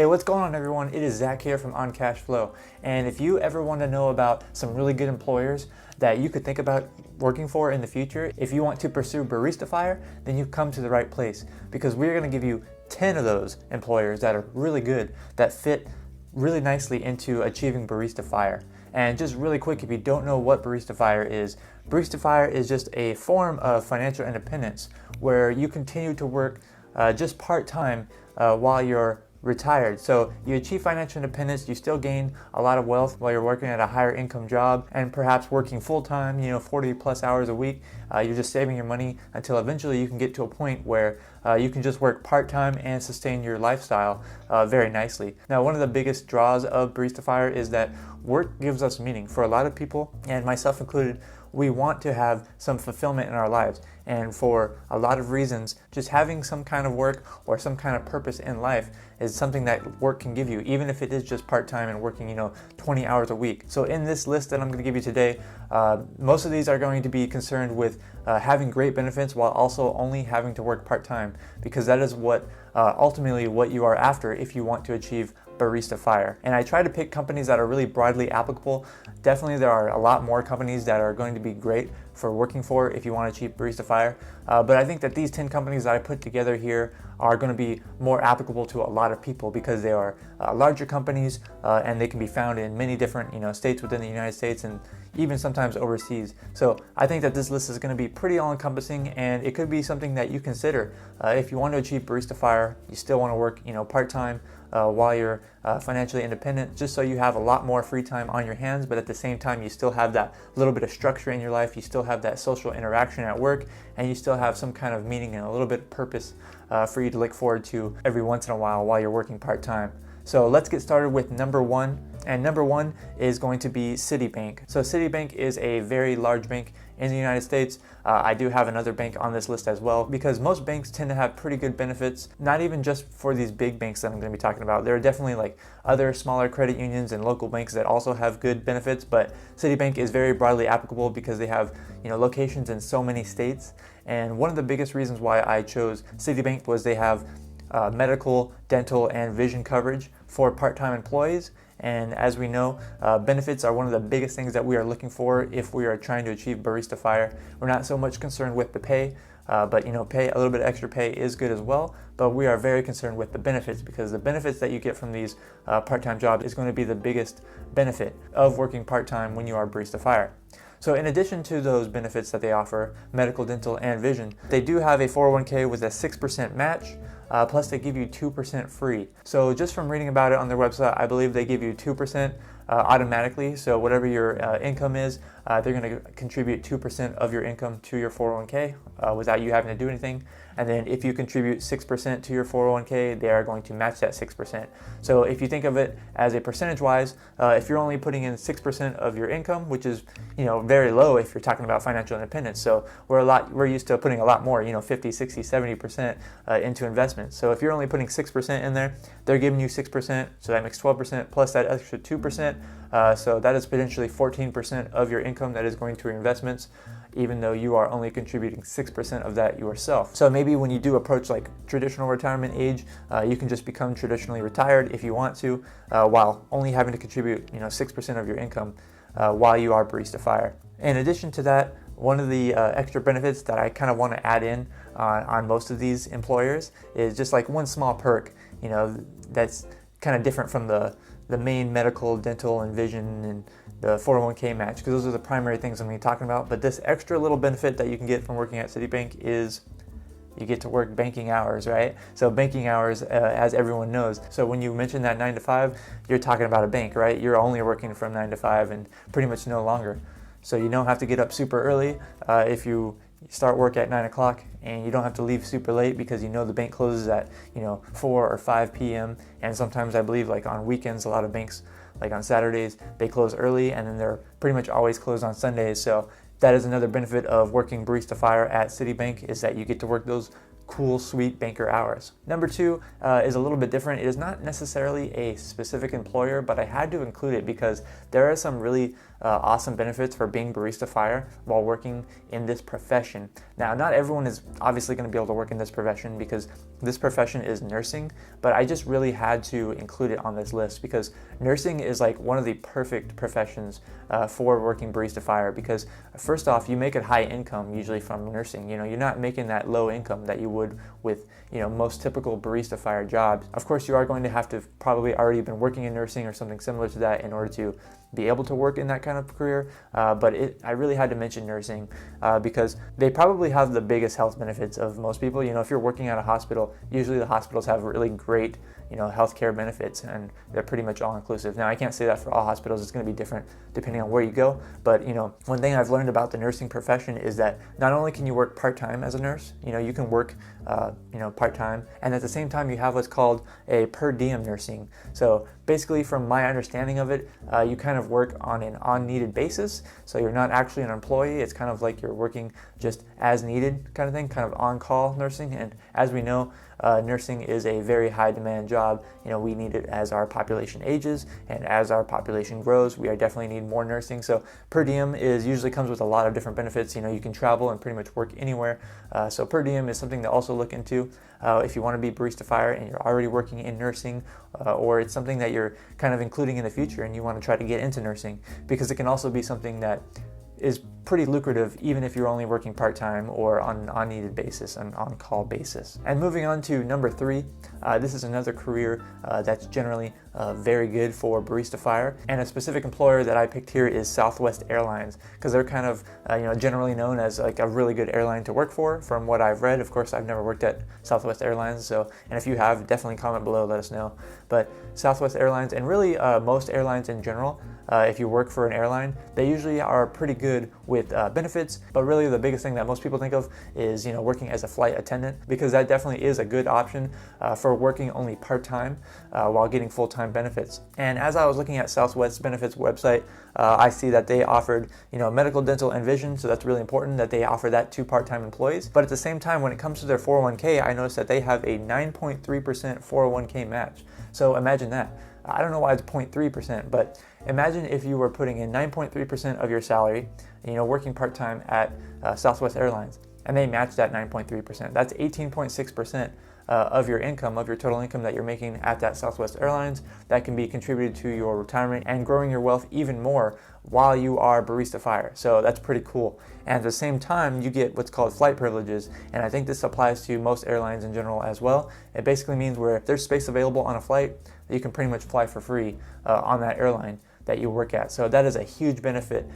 Hey, what's going on everyone? It is Zach here from On Cash Flow. And if you ever want to know about some really good employers that you could think about working for in the future, if you want to pursue Barista FIRE, then you've come to the right place, because we're going to give you 10 of those employers that are really good, that fit really nicely into achieving Barista FIRE. And just really quick, if you don't know what Barista FIRE is just a form of financial independence where you continue to work just part-time while you're retired. So you achieve financial independence, you still gain a lot of wealth while you're working at a higher income job and perhaps working full-time, 40 plus hours a week. You're just saving your money until eventually you can get to a point where you can just work part-time and sustain your lifestyle very nicely. Now, one of the biggest draws of Barista FIRE is that work gives us meaning. For a lot of people, and myself included, we want to have some fulfillment in our lives. And for a lot of reasons, just having some kind of work or some kind of purpose in life is something that work can give you, even if it is just part-time and working 20 hours a week. So in this list that I'm going to give you today, most of these are going to be concerned with having great benefits while also only having to work part-time, because that is what ultimately what you are after if you want to achieve Barista FIRE. And I try to pick companies that are really broadly applicable. Definitely there are a lot more companies that are going to be great for working for if you want to achieve Barista FIRE. But I think that these 10 companies that I put together here are going to be more applicable to a lot of people, because they are larger companies and they can be found in many different states within the United States and even sometimes overseas. So I think that this list is going to be pretty all-encompassing, and it could be something that you consider if you want to achieve Barista FIRE. You still want to work part-time while you're financially independent, just so you have a lot more free time on your hands, but at the same time you still have that little bit of structure in your life, you still have that social interaction at work, and you still have some kind of meaning and a little bit of purpose for you to look forward to every once in a while you're working part-time. So let's get started with number one, and number one is going to be CitiBank. So CitiBank is a very large bank in the United States. I do have another bank on this list as well, because most banks tend to have pretty good benefits, not even just for these big banks that I'm going to be talking about. There are definitely like other smaller credit unions and local banks that also have good benefits, but CitiBank is very broadly applicable because they have locations in so many states. And one of the biggest reasons why I chose CitiBank was they have medical, dental, and vision coverage for part-time employees. And as we know, benefits are one of the biggest things that we are looking for if we are trying to achieve Barista FIRE. We're not so much concerned with the pay, but pay, a little bit of extra pay is good as well. But we are very concerned with the benefits, because the benefits that you get from these part-time jobs is going to be the biggest benefit of working part-time when you are Barista FIRE. So in addition to those benefits that they offer, medical, dental, and vision, they do have a 401k with a 6% match. Plus they give you 2% free. So just from reading about it on their website, I believe they give you 2% automatically. So whatever your income is, they're going to contribute 2% of your income to your 401k without you having to do anything. And then if you contribute 6% to your 401k, they are going to match that 6%. So if you think of it as a percentage-wise, if you're only putting in 6% of your income, which is very low if you're talking about financial independence. So we're used to putting a lot more, 50, 60, 70% into investments. So if you're only putting 6% in there, they're giving you 6%, so that makes 12% plus that extra 2%. So that is potentially 14% of your income that is going to your investments, even though you are only contributing 6% of that yourself. So maybe when you do approach like traditional retirement age, you can just become traditionally retired if you want to, while only having to contribute 6% of your income while you are Barista FIRE. In addition to that, one of the extra benefits that I kind of want to add in on most of these employers is just like one small perk, that's kind of different from the main medical, dental, and vision and the 401k match, because those are the primary things I'm going to be talking about. But this extra little benefit that you can get from working at CitiBank is you get to work banking hours, right? So banking hours, as everyone knows. So when you mention that 9 to 5, you're talking about a bank, right? You're only working from 9 to 5 and pretty much no longer. So you don't have to get up super early if you start work at 9 o'clock, and you don't have to leave super late because the bank closes at 4 or 5 p.m. And sometimes I believe like on weekends, a lot of banks, like on Saturdays, they close early, and then they're pretty much always closed on Sundays. So that is another benefit of working Barista FIRE at CitiBank, is that you get to work those cool, sweet banker hours. Number two is a little bit different. It is not necessarily a specific employer, but I had to include it because there are some really awesome benefits for being Barista FIRE while working in this profession. Now, not everyone is obviously going to be able to work in this profession because this profession is nursing, but I just really had to include it on this list because nursing is like one of the perfect professions for working Barista FIRE because first off, you make a high income usually from nursing. You know, you're not making that low income that you would with, you know, most typical Barista FIRE jobs. Of course, you are going to have to probably already been working in nursing or something similar to that in order to be able to work in that kind of career, but I really had to mention nursing because they probably have the biggest health benefits of most people. You know, if you're working at a hospital, usually the hospitals have really great, you know, healthcare benefits, and they're pretty much all inclusive. Now, I can't say that for all hospitals. It's going to be different depending on where you go, but you know, one thing I've learned about the nursing profession is that not only can you work part-time as a nurse, you know, you can work you know, part-time, and at the same time you have what's called a per diem nursing. So basically, from my understanding of it, you kind of work on an on-needed basis, so you're not actually an employee. It's kind of like you're working just as needed kind of thing, kind of on-call nursing. And as we know, nursing is a very high demand job. You know, we need it as our population ages, and as our population grows, we definitely need more nursing. So per diem usually comes with a lot of different benefits. You know, you can travel and pretty much work anywhere. So per diem is something to also look into if you want to be Barista FIRE and you're already working in nursing, or it's something that you're kind of including in the future and you want to try to get into nursing, because it can also be something that is pretty lucrative even if you're only working part-time or on an on-needed basis, an on-call basis. And moving on to number 3, this is another career that's generally very good for Barista FIRE, and a specific employer that I picked here is Southwest Airlines, because they're kind of you know, generally known as like a really good airline to work for from what I've read. Of course, I've never worked at Southwest Airlines, so, and if you have, definitely comment below, let us know. But Southwest Airlines, and really most airlines in general, if you work for an airline, they usually are pretty good with benefits, but really the biggest thing that most people think of is, you know, working as a flight attendant, because that definitely is a good option for working only part-time while getting full-time benefits. And as I was looking at Southwest's benefits website, I see that they offered, you know, medical, dental, and vision, so that's really important that they offer that to part-time employees. But at the same time, when it comes to their 401k, I noticed that they have a 9.3% 401k match. So imagine that. I don't know why it's 0.3%, but imagine if you were putting in 9.3% of your salary, you know, working part-time at Southwest Airlines, and they match that 9.3%. That's 18.6% of your income, of your total income that you're making at that Southwest Airlines, that can be contributed to your retirement and growing your wealth even more while you are Barista FIRE. So that's pretty cool. And at the same time, you get what's called flight privileges, and I think this applies to most airlines in general as well. It basically means where if there's space available on a flight, you can pretty much fly for free on that airline that you work at. So that is a huge benefit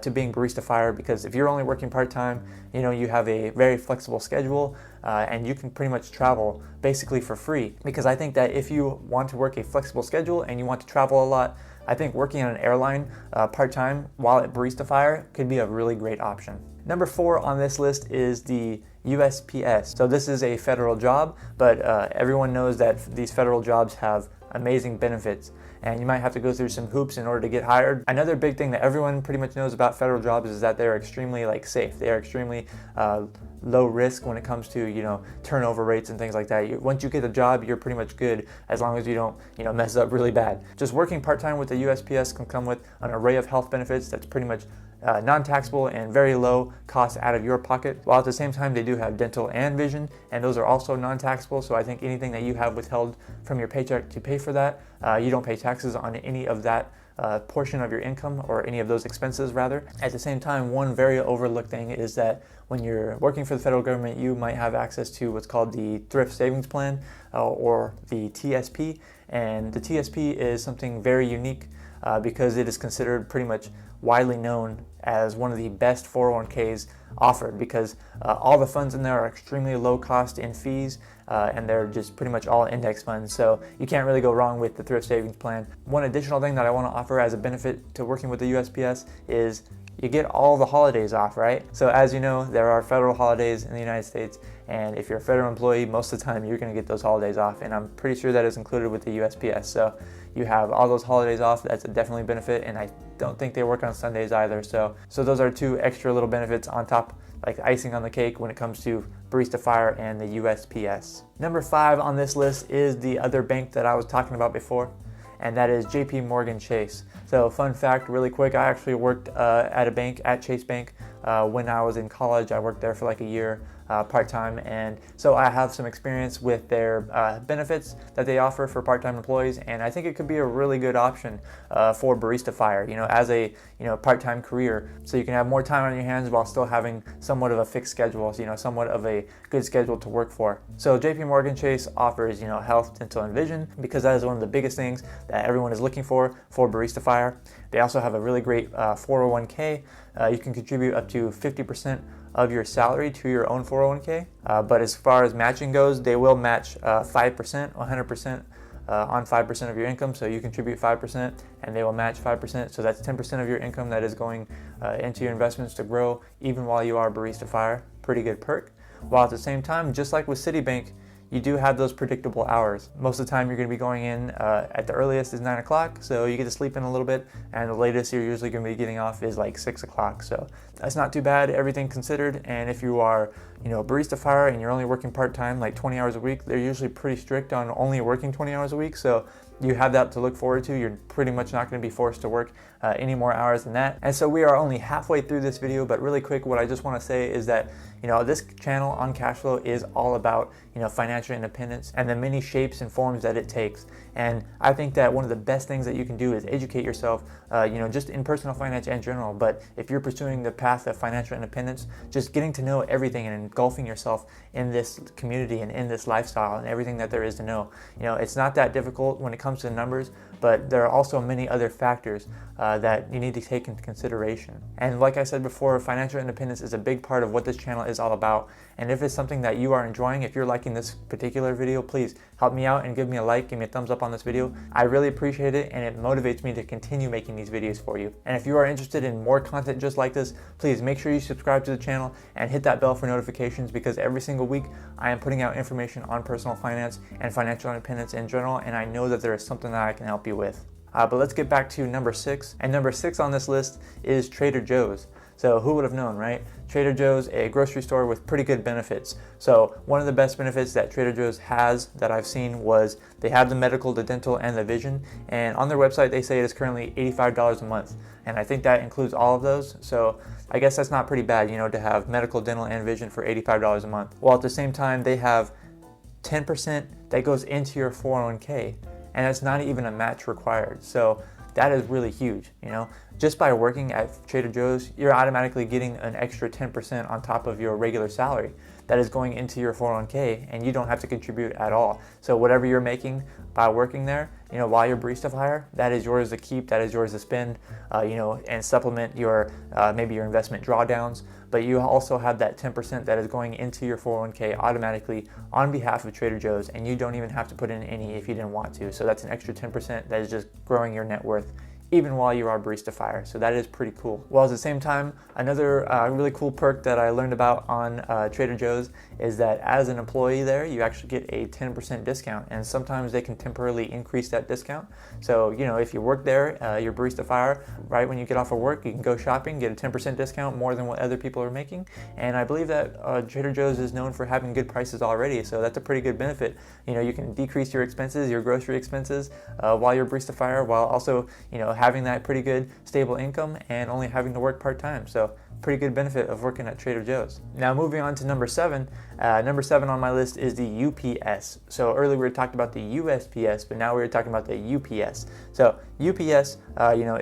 to being Barista FIRE, because if you're only working part-time, you know, you have a very flexible schedule and you can pretty much travel basically for free. Because I think that if you want to work a flexible schedule and you want to travel a lot, I think working on an airline part-time while at Barista FIRE could be a really great option. Number 4 on this list is the USPS. So this is a federal job, but everyone knows that these federal jobs have amazing benefits, and you might have to go through some hoops in order to get hired. Another big thing that everyone pretty much knows about federal jobs is that they're extremely safe. They are extremely low risk when it comes to, you know, turnover rates and things like that. Once you get a job, you're pretty much good as long as you don't, you know, mess up really bad. Just working part-time with the USPS can come with an array of health benefits that's pretty much non-taxable and very low cost out of your pocket, while at the same time they do have dental and vision, and those are also non-taxable. So I think anything that you have withheld from your paycheck to pay for that, you don't pay taxes on any of that portion of your income, or any of those expenses rather. At the same time, one very overlooked thing is that when you're working for the federal government, you might have access to what's called the Thrift Savings Plan or the TSP, and the TSP is something very unique because it is considered pretty much widely known as one of the best 401ks offered, because all the funds in there are extremely low cost in fees, and they're just pretty much all index funds, so you can't really go wrong with the Thrift Savings Plan. One additional thing that I want to offer as a benefit to working with the USPS is you get all the holidays off, right? So as you know, there are federal holidays in the United States, and if you're a federal employee, most of the time you're going to get those holidays off, and I'm pretty sure that is included with the USPS. So you have all those holidays off. That's a definitely benefit, and I don't think they work on Sundays either. So those are 2 extra little benefits on top, like icing on the cake when it comes to Barista FIRE and the USPS. Number 5 on this list is the other bank that I was talking about before, and that is JP Morgan Chase. So fun fact really quick, I actually worked at a bank, at Chase Bank, when I was in college. I worked there for like a year part-time, and so I have some experience with their benefits that they offer for part-time employees, and I think it could be a really good option for Barista FIRE, as a part-time career, so you can have more time on your hands while still having somewhat of a fixed schedule, somewhat of a good schedule to work for. So JP Morgan Chase offers health, dental, and vision, because that is one of the biggest things that everyone is looking for Barista FIRE. They also have a really great 401k. You can contribute up to 50% of your salary to your own 401k, but as far as matching goes, they will match 5%, 100% on 5% of your income. So you contribute 5% and they will match 5%. So that's 10% of your income that is going into your investments to grow even while you are Barista FIRE. Pretty good perk. While at the same time, just like with CitiBank, you do have those predictable hours. Most of the time you're going to be going in at the earliest is 9 o'clock, so you get to sleep in a little bit, and the latest you're usually going to be getting off is like 6 o'clock. So that's not too bad, everything considered. And if you are Barista FIRE and you're only working part-time, like 20 hours a week, they're usually pretty strict on only working 20 hours a week. So you have that to look forward to. You're pretty much not going to be forced to work any more hours than that. And so we are only halfway through this video, but really quick, what I just want to say is that this channel on Cashflow is all about financial independence and the many shapes and forms that it takes. And I think that one of the best things that you can do is educate yourself, just in personal finance in general. But if you're pursuing the path of financial independence, just getting to know everything and engulfing yourself in this community and in this lifestyle and everything that there is to know. It's not that difficult when it comes to the numbers, but there are also many other factors that you need to take into consideration. And like I said before, financial independence is a big part of what this channel is all about. And if it's something that you are enjoying, if you're liking this particular video, please help me out and give me a like, give me a thumbs up on this video. I really appreciate it, and it motivates me to continue making these videos for you. And if you are interested in more content just like this, please make sure you subscribe to the channel and hit that bell for notifications, because every single week I am putting out information on personal finance and financial independence in general, and I know that there is something that I can help you with. But let's get back to number 6. And number 6 on this list is Trader Joe's. So who would have known, right? Trader Joe's, a grocery store with pretty good benefits. So one of the best benefits that Trader Joe's has that I've seen was they have the medical, the dental, and the vision. And on their website, they say it is currently $85 a month. And I think that includes all of those. So I guess that's not pretty bad, to have medical, dental, and vision for $85 a month. While at the same time, they have 10% that goes into your 401k. And it's not even a match required. So that is really huge. Just by working at Trader Joe's, you're automatically getting an extra 10% on top of your regular salary that is going into your 401k, and you don't have to contribute at all. So whatever you're making by working there, while you're Barista FIRE, that is yours to keep, that is yours to spend, and supplement your maybe your investment drawdowns. But you also have that 10% that is going into your 401k automatically on behalf of Trader Joe's, and you don't even have to put in any if you didn't want to. So that's an extra 10% that is just growing your net worth even while you are Barista FIRE. So that is pretty cool. While at the same time, another really cool perk that I learned about on Trader Joe's is that as an employee there, you actually get a 10% discount, and sometimes they can temporarily increase that discount. So, if you work there, you're Barista FIRE, right when you get off of work, you can go shopping, get a 10% discount more than what other people are making. And I believe that Trader Joe's is known for having good prices already, so that's a pretty good benefit. You can decrease your expenses, your grocery expenses, while you're Barista FIRE, while also, having that pretty good stable income and only having to work part-time. So pretty good benefit of working at Trader Joe's. Now moving on to number 7. Number 7 on my list is the UPS. So earlier we were talking about the USPS, but now we're talking about the UPS. So UPS,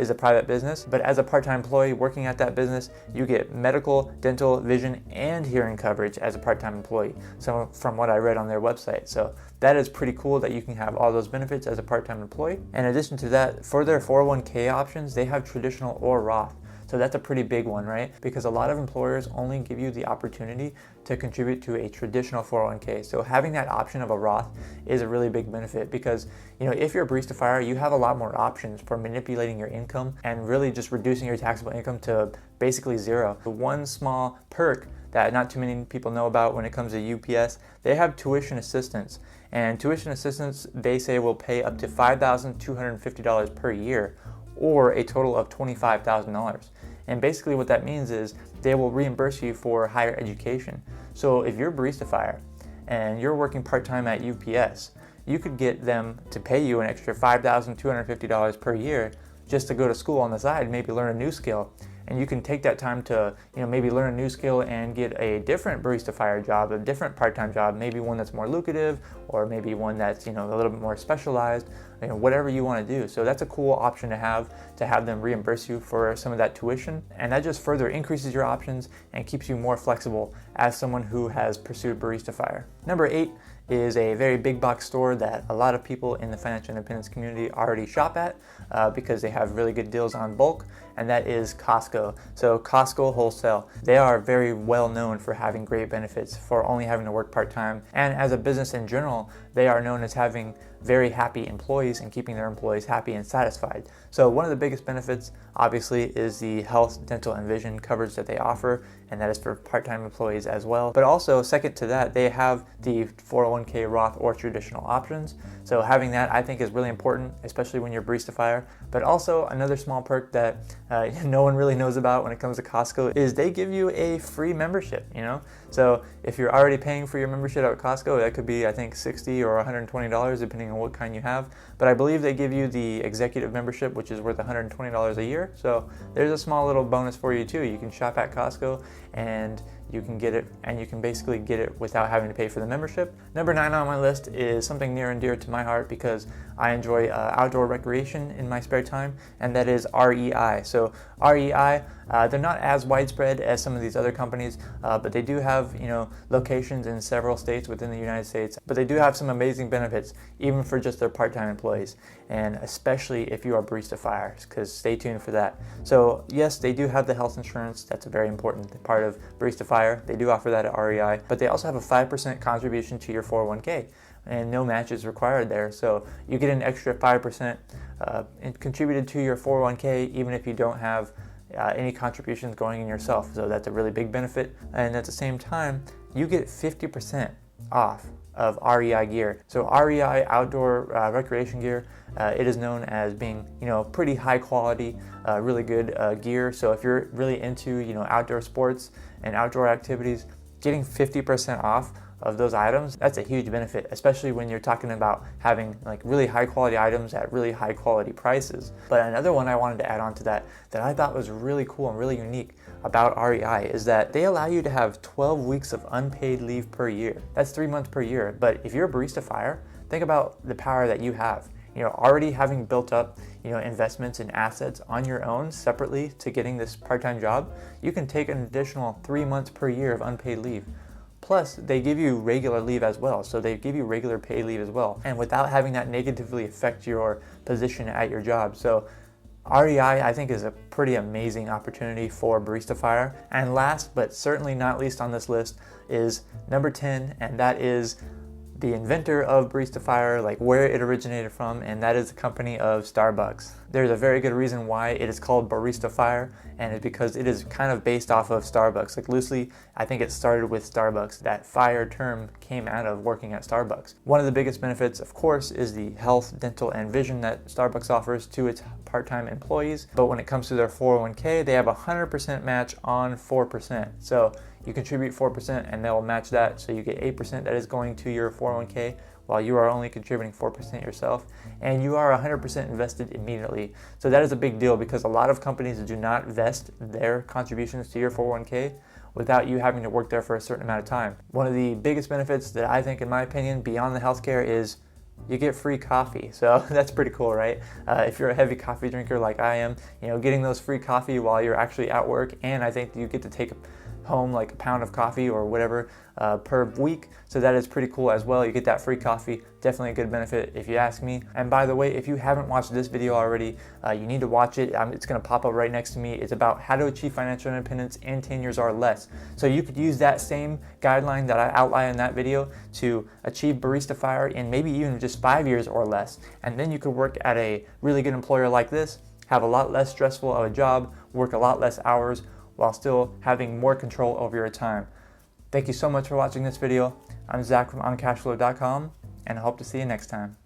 is a private business, but as a part-time employee working at that business, you get medical, dental, vision, and hearing coverage as a part-time employee. So from what I read on their website. So that is pretty cool that you can have all those benefits as a part-time employee. In addition to that, for their 401k options, they have traditional or Roth. So that's a pretty big one, right? Because a lot of employers only give you the opportunity to contribute to a traditional 401k. So having that option of a Roth is a really big benefit, because if you're a Barista FIRE, you have a lot more options for manipulating your income and really just reducing your taxable income to basically zero. The one small perk that not too many people know about when it comes to UPS, they have tuition assistance. And tuition assistance, they say, will pay up to $5,250 per year, or a total of $25,000. And basically what that means is they will reimburse you for higher education. So if you're Barista FIRE and you're working part-time at UPS, you could get them to pay you an extra $5,250 per year just to go to school on the side, maybe learn a new skill. And you can take that time to, maybe learn a new skill and get a different Barista FIRE job, a different part-time job, maybe one that's more lucrative, or maybe one that's, a little bit more specialized, whatever you want to do. So that's a cool option to have them reimburse you for some of that tuition. And that just further increases your options and keeps you more flexible as someone who has pursued Barista FIRE. Number 8 is a very big box store that a lot of people in the financial independence community already shop at because they have really good deals on bulk, and that is Costco. So Costco Wholesale, they are very well known for having great benefits, for only having to work part-time, and as a business in general, they are known as having very happy employees and keeping their employees happy and satisfied. So one of the biggest benefits obviously is the health, dental, and vision coverage that they offer, and that is for part-time employees as well. But also second to that, they have the 401k Roth or traditional options. So having that, I think, is really important, especially when you're Barista FIRE. But also another small perk that no one really knows about when it comes to Costco is they give you a free membership, So if you're already paying for your membership at Costco, that could be, I think, $60 or $120 depending on what kind you have. But I believe they give you the executive membership, which is worth $120 a year. So there's a small little bonus for you too. You can shop at Costco and you can get it, and you can basically get it without having to pay for the membership. Number 9 on my list is something near and dear to my heart because I enjoy outdoor recreation in my spare time, and that is REI. So REI, they're not as widespread as some of these other companies, but they do have locations in several states within the United States. But they do have some amazing benefits, even for just their part-time employees, and especially if you are Barista FIRE, because stay tuned for that. So yes, they do have the health insurance. That's a very important part of Barista FIRE. They do offer that at REI, but they also have a 5% contribution to your 401k, and no match is required there. So you get an extra 5% contributed to your 401k, even if you don't have any contributions going in yourself. So that's a really big benefit. And at the same time, you get 50% off of REI gear. So REI outdoor recreation gear, it is known as being, pretty high quality, really good gear. So if you're really into, outdoor sports and outdoor activities, getting 50% off of those items, that's a huge benefit, especially when you're talking about having like really high quality items at really high quality prices. But another one I wanted to add on to that I thought was really cool and really unique about REI is that they allow you to have 12 weeks of unpaid leave per year. That's 3 months per year. But if you're a Barista FIRE, think about the power that you have. Already having built up, investments and assets on your own separately to getting this part-time job, you can take an additional 3 months per year of unpaid leave. Plus, they give you regular leave as well. So they give you regular paid leave as well. And without having that negatively affect your position at your job. So REI, I think, is a pretty amazing opportunity for Barista FIRE. And last, but certainly not least on this list, is number 10, and that is the inventor of Barista FIRE, like where it originated from, and that is the company of Starbucks. There's a very good reason why it is called Barista FIRE, and it's because it is kind of based off of Starbucks. Like loosely, I think it started with Starbucks. That FIRE term came out of working at Starbucks. One of the biggest benefits, of course, is the health, dental, and vision that Starbucks offers to its part-time employees. But when it comes to their 401k, they have a 100% match on 4%. So you contribute 4% and they'll match that. So you get 8% that is going to your 401k while you are only contributing 4% yourself, and you are 100% invested immediately. So that is a big deal because a lot of companies do not vest their contributions to your 401k without you having to work there for a certain amount of time. One of the biggest benefits that I think, in my opinion, beyond the healthcare is you get free coffee. So that's pretty cool, right? If you're a heavy coffee drinker like I am, getting those free coffee while you're actually at work, and I think you get to take home like a pound of coffee or whatever per week. So that is pretty cool as well. You get that free coffee. Definitely a good benefit if you ask me. And by the way, if you haven't watched this video already, you need to watch it. It's going to pop up right next to me. It's about how to achieve financial independence in 10 years or less. So you could use that same guideline that I outlined in that video to achieve Barista FIRE in maybe even just 5 years or less. And then you could work at a really good employer like this, have a lot less stressful of a job, work a lot less hours, while still having more control over your time. Thank you so much for watching this video. I'm Zach from OnCashflow.com, and I hope to see you next time.